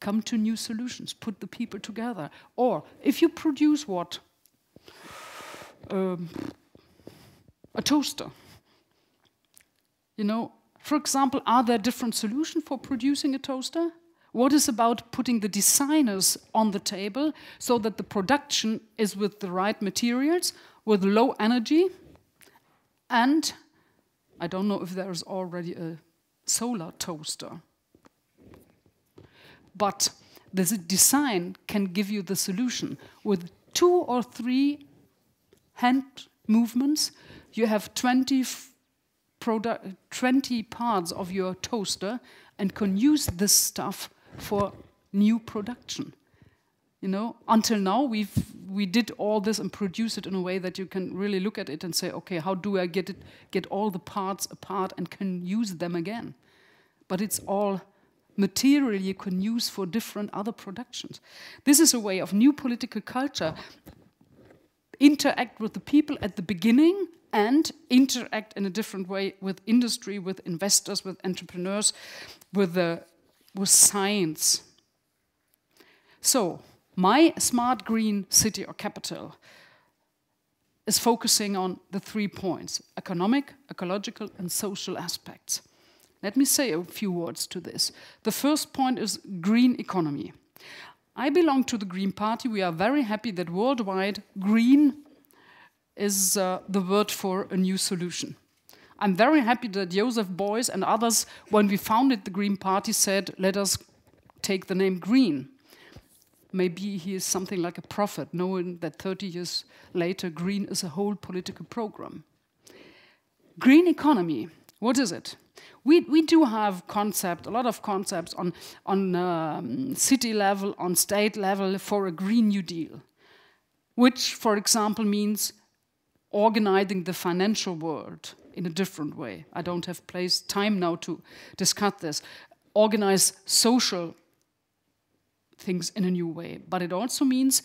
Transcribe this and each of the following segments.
come to new solutions, put the people together. Or if you produce what? A toaster. You know, for example, are there different solutions for producing a toaster? What is about putting the designers on the table so that the production is with the right materials, with low energy, and I don't know if there is already a solar toaster. But the design can give you the solution. With 2 or 3 hand movements, you have 20 parts of your toaster and can use this stuff for new production. You know, until now we did all this and produce it in a way that you can really look at it and say, okay, how do I get all the parts apart and can use them again? But it's all material you can use for different other productions. This is a way of new political culture. Interact with the people at the beginning and interact in a different way with industry, with investors, with entrepreneurs, with science. So, my smart green city or capital is focusing on the 3 points: economic, ecological, and social aspects. Let me say a few words to this. The first point is green economy. I belong to the Green Party. We are very happy that worldwide green is the word for a new solution. I'm very happy that Joseph Beuys and others, when we founded the Green Party, said, let us take the name green. Maybe he is something like a prophet, knowing that 30 years later, green is a whole political program. Green economy, what is it? We do have a lot of concepts on city level, on state level for a Green New Deal, which, for example, means organizing the financial world in a different way. I don't have time now to discuss this. Organize social things in a new way, but it also means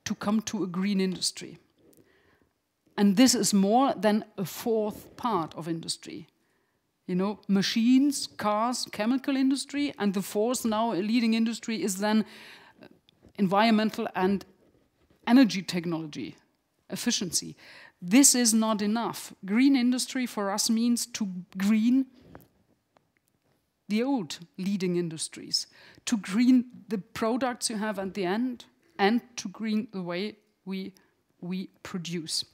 to come to a green industry. And this is more than a 4th part of industry. You know, machines, cars, chemical industry, and the 4th now leading industry is then environmental and energy technology, efficiency. This is not enough. Green industry for us means to green the old leading industries, to green the products you have at the end, and to green the way we produce.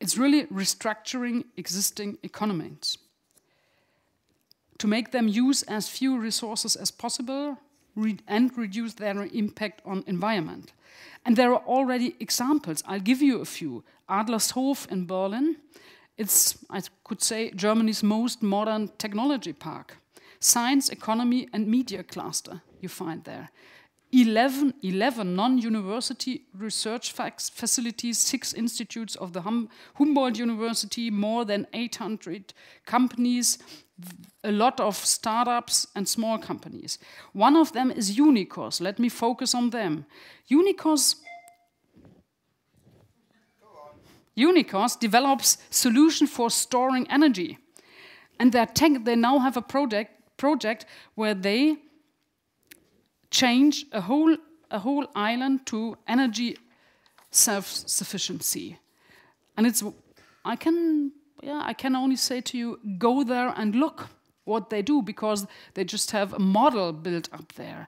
It's really restructuring existing economies to make them use as few resources as possible and reduce their impact on environment. And there are already examples. I'll give you a few. Adlershof in Berlin. It's, I could say, Germany's most modern technology park. Science, economy, and media cluster you find there. 11 non-university research facilities, 6 institutes of the Humboldt University, more than 800 companies, a lot of startups and small companies. One of them is Unicos. Let me focus on them. Unicos develops solution for storing energy. And they now have a project where they change a whole island to energy self-sufficiency. And I can only say to you, go there and look what they do, because they just have a model built up there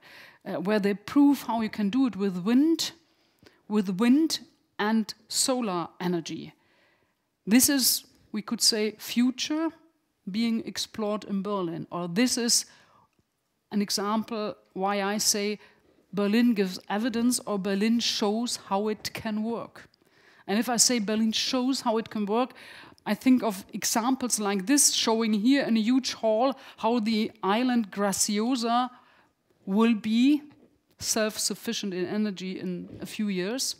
where they prove how you can do it with wind and solar energy. This is, we could say, future being explored in Berlin, or this is an example why I say Berlin gives evidence, or Berlin shows how it can work. And if I say Berlin shows how it can work, I think of examples like this, showing here in a huge hall how the island Graciosa will be self-sufficient in energy in a few years.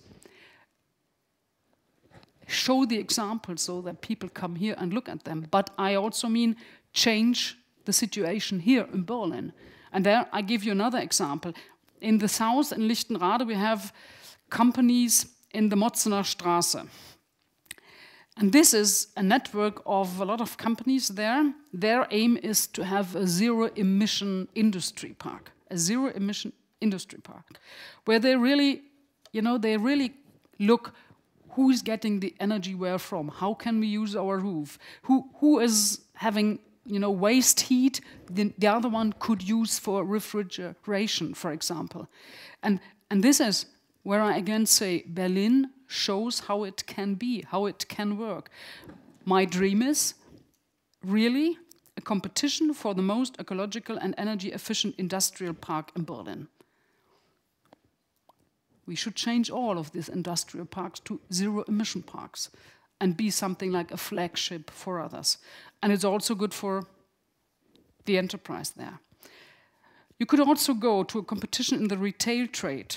Show the examples so that people come here and look at them. But I also mean change the situation here in Berlin. And there I give you another example. In the south, in Lichtenrade, we have companies in the Motzener Straße. And this is a network of a lot of companies there. Their aim is to have a zero-emission industry park. a zero-emission industry park, where they really, they really look who's getting the energy where from, how can we use our roof, who is having waste heat the other one could use for refrigeration, for example. And this is where I again say Berlin shows how it can be, how it can work. My dream is really a competition for the most ecological and energy efficient industrial park in Berlin. We should change all of these industrial parks to zero-emission parks and be something like a flagship for others. And it's also good for the enterprise there. You could also go to a competition in the retail trade,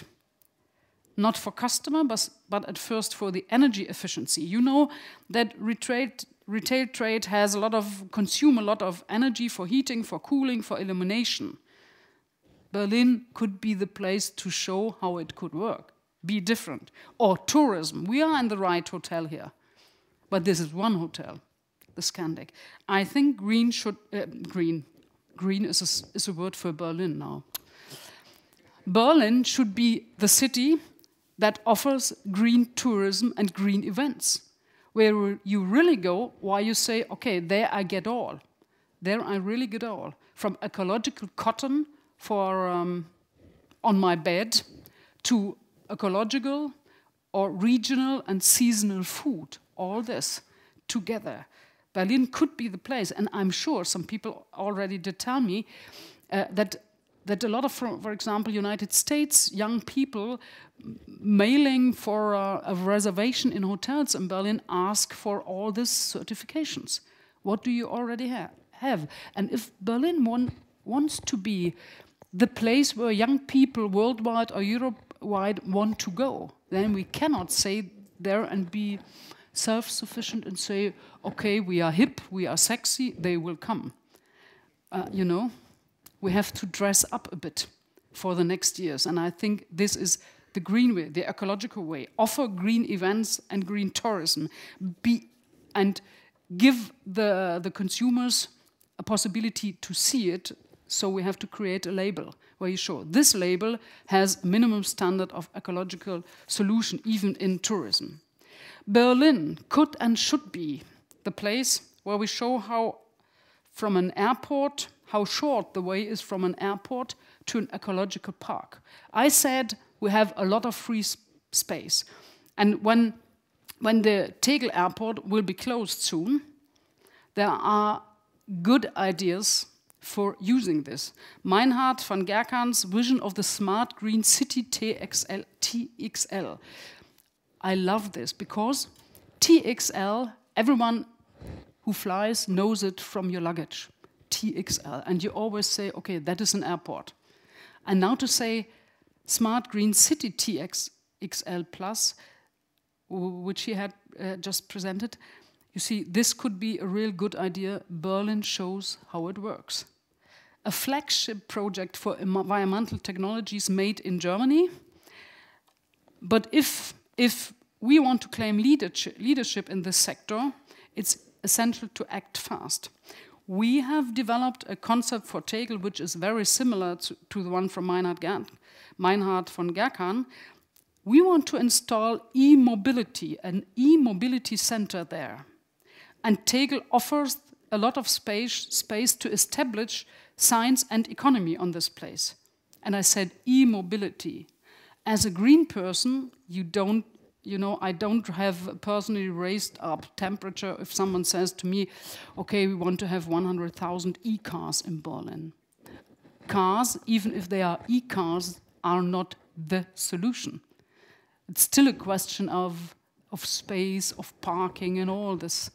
not for customer, but at first for the energy efficiency. You know that retail trade has consume a lot of energy for heating, for cooling, for illumination. Berlin could be the place to show how it could work, be different. Or tourism. We are in the right hotel here, but this is one hotel, the Scandic. I think green is a word for Berlin now. Berlin should be the city that offers green tourism and green events, where you really go, why you say, okay, there I get all. There I really get all. From ecological cotton for on my bed to ecological or regional and seasonal food, all this together. Berlin could be the place, and I'm sure some people already did tell me that a lot of, for example, United States young people mailing for a reservation in hotels in Berlin ask for all these certifications. What do you already have? And if Berlin wants to be the place where young people worldwide or Europe-wide want to go, then we cannot say there and be self-sufficient and say, okay, we are hip, we are sexy, they will come. We have to dress up a bit for the next years. And I think this is the green way, the ecological way. Offer green events and green tourism. And give the consumers a possibility to see it. So we have to create a label where you show this label has a minimum standard of ecological solution, even in tourism. Berlin could and should be the place where we show how from an airport, how short the way is from an airport to an ecological park. I said we have a lot of free space. And when the Tegel airport will be closed soon, there are good ideas for using this. Meinhard von Gerkan's vision of the smart green city TXL. I love this because TXL, everyone who flies knows it from your luggage. TXL. And you always say, okay, that is an airport. And now to say smart green city TXL plus, which he had just presented, you see, this could be a real good idea. Berlin shows how it works. A flagship project for environmental technologies made in Germany. But if we want to claim leadership in this sector, it's essential to act fast. We have developed a concept for Tegel which is very similar to the one from Meinhard von Gerkan. We want to install e-mobility, an e-mobility center there. And Tegel offers a lot of space to establish science and economy on this place. And I said e-mobility. As a green person, I don't have personally raised up temperature if someone says to me, okay, we want to have 100,000 e-cars in Berlin. Cars, even if they are e-cars, are not the solution. It's still a question of space, of parking and all this,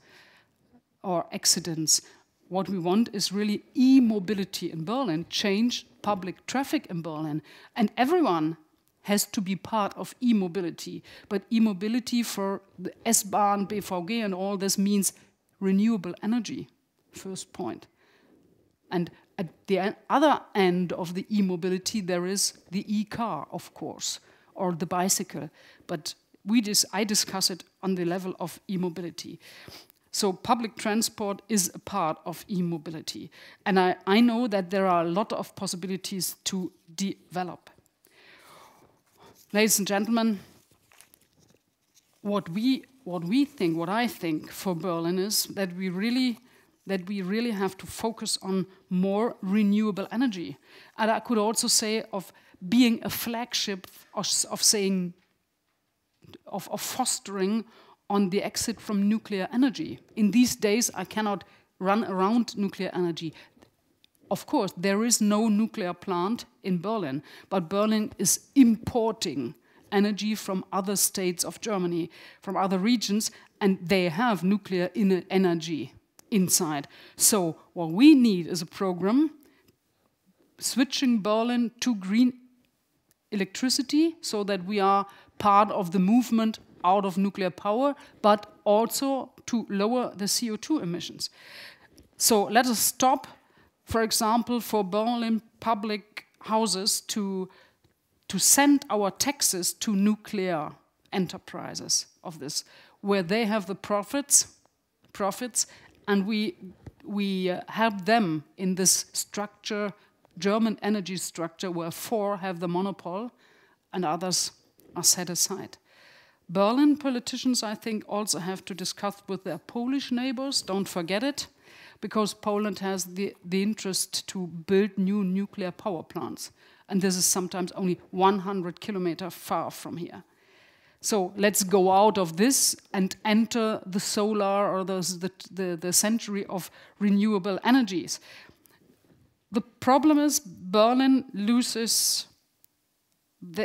or accidents. What we want is really e-mobility in Berlin, change public traffic in Berlin. And everyone has to be part of e-mobility. But e-mobility for the S-Bahn, BVG and all this means renewable energy, first point. And at the other end of the e-mobility, there is the e-car, of course, or the bicycle. But I discuss it on the level of e-mobility. So public transport is a part of e-mobility. And I know that there are a lot of possibilities to develop. Ladies and gentlemen, what I think for Berlin is that we really have to focus on more renewable energy. And I could also say of being a flagship of fostering on the exit from nuclear energy. In these days, I cannot run around nuclear energy. Of course, there is no nuclear plant in Berlin, but Berlin is importing energy from other states of Germany, from other regions, and they have nuclear energy inside. So what we need is a program switching Berlin to green electricity so that we are part of the movement out of nuclear power, but also to lower the CO2 emissions. So let us stop, for example, for Berlin public houses to send our taxes to nuclear enterprises of this, where they have the profits, and we help them in this structure, German energy structure, where 4 have the monopoly and others are set aside. Berlin politicians, I think, also have to discuss with their Polish neighbors, don't forget it, because Poland has the interest to build new nuclear power plants. And this is sometimes only 100 kilometers far from here. So let's go out of this and enter the solar or the century of renewable energies. The problem is Berlin loses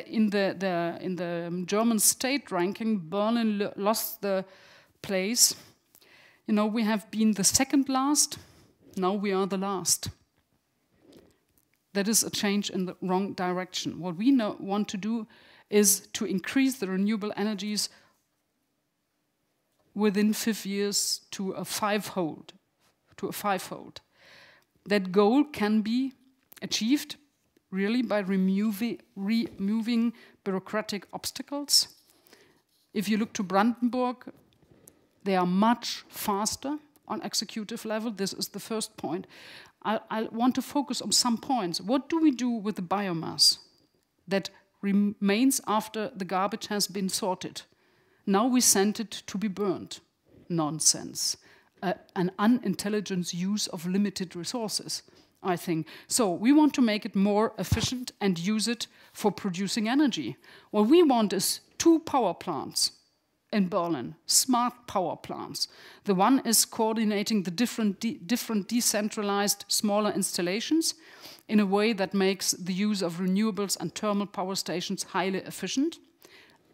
in the German state ranking. Berlin lost the place. You know, we have been the second last. Now we are the last. That is a change in the wrong direction. What we want to do is to increase the renewable energies within 5 years to a fivefold. That goal can be achieved really by removing bureaucratic obstacles. If you look to Brandenburg, they are much faster on executive level. This is the first point. I want to focus on some points. What do we do with the biomass that remains after the garbage has been sorted? Now we send it to be burned. Nonsense. An unintelligent use of limited resources, I think. So we want to make it more efficient and use it for producing energy. What we want is 2 power plants in Berlin, smart power plants. The one is coordinating the different decentralized smaller installations in a way that makes the use of renewables and thermal power stations highly efficient.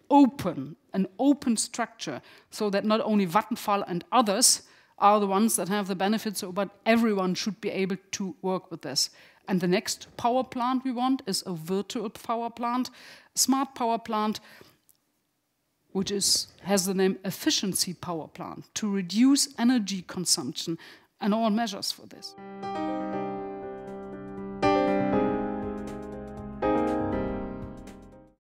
An open structure, so that not only Vattenfall and others are the ones that have the benefits, but everyone should be able to work with this. And the next power plant we want is a virtual power plant, smart power plant, which has the name efficiency power plant, to reduce energy consumption and all measures for this.